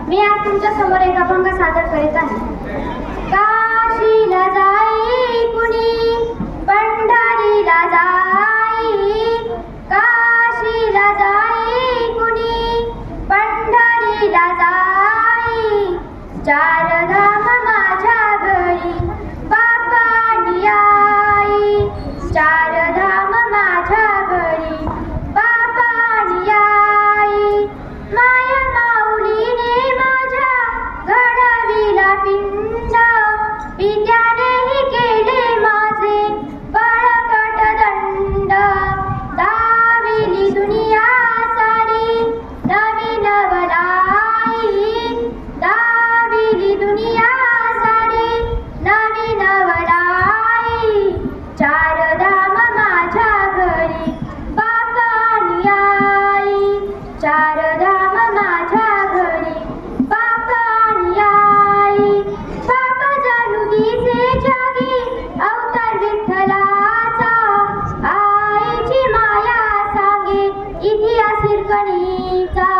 मी आज तुमच्या समोर एक अभंग सादर करीत आहे. काशीला जाई कुणी पंढरीला जाई, काशीला जाई कुणी पंढरीला जाई, चार धाम माझ्या घरी बापानी आई, चार धाम माझ्या घरी बापानी आई. माया माऊलीने माझ्या घडविला पिंड, पित्यानेही केले माझे बळकट दंड. दाविली दुनिया सारी नवी नवलाई, दाविली दुनिया सारी नवी नवलाई, चार धाम माझ्या घरी बापानी आई, चार धाम माझ्या घरी बापानी आई. बाप जणू दिसे जगी अवतार विठ्ठलाचा, आईची माया सांगे इतिहास हिरकणीचा.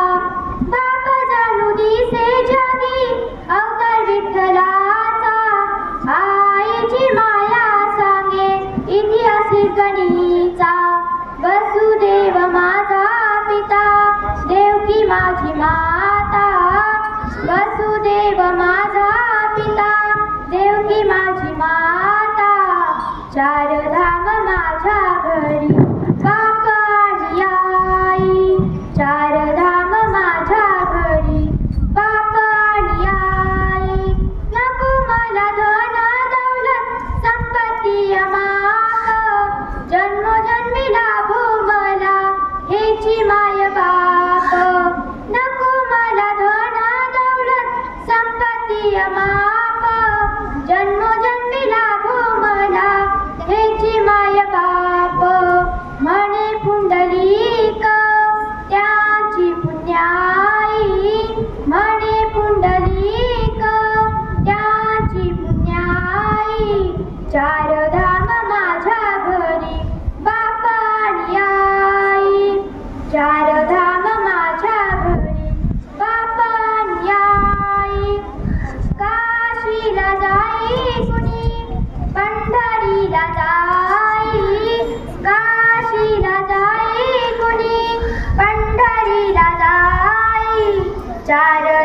बाप जणू दिसे जगी अवतार विठ्ठलाचा, आईची माया सांगे इतिहास हिरकणीचा. वसुदेव माझा पिता, देवकी माझी माता, वसुदेव माझा पिता, देवकी माझी माता, चार धाम माझ्या घरी बापानी आई, चार धाम माझ्या घरी बापानी आई. नको मला धन दौलत संपत्ती अमाप, जन्मोजन्मी लाभो मला हेची माय बाप. नको मला धन दौलत संपत्ती अमाप, जन्मोजन्मी लाभो मला हेची माय बाप. म्हणे पुंडलिक त्याची पुण्याई, म्हणे पुंडलिक त्याची पुण्याई, चार धाम माझ्या घरी बापानी आई, चार धाम माझ्या घरी बापानी आई. काशीला जाई कुणी पंढरीला जाई, काशीला जाई कुणी पंढरीला जाई, चार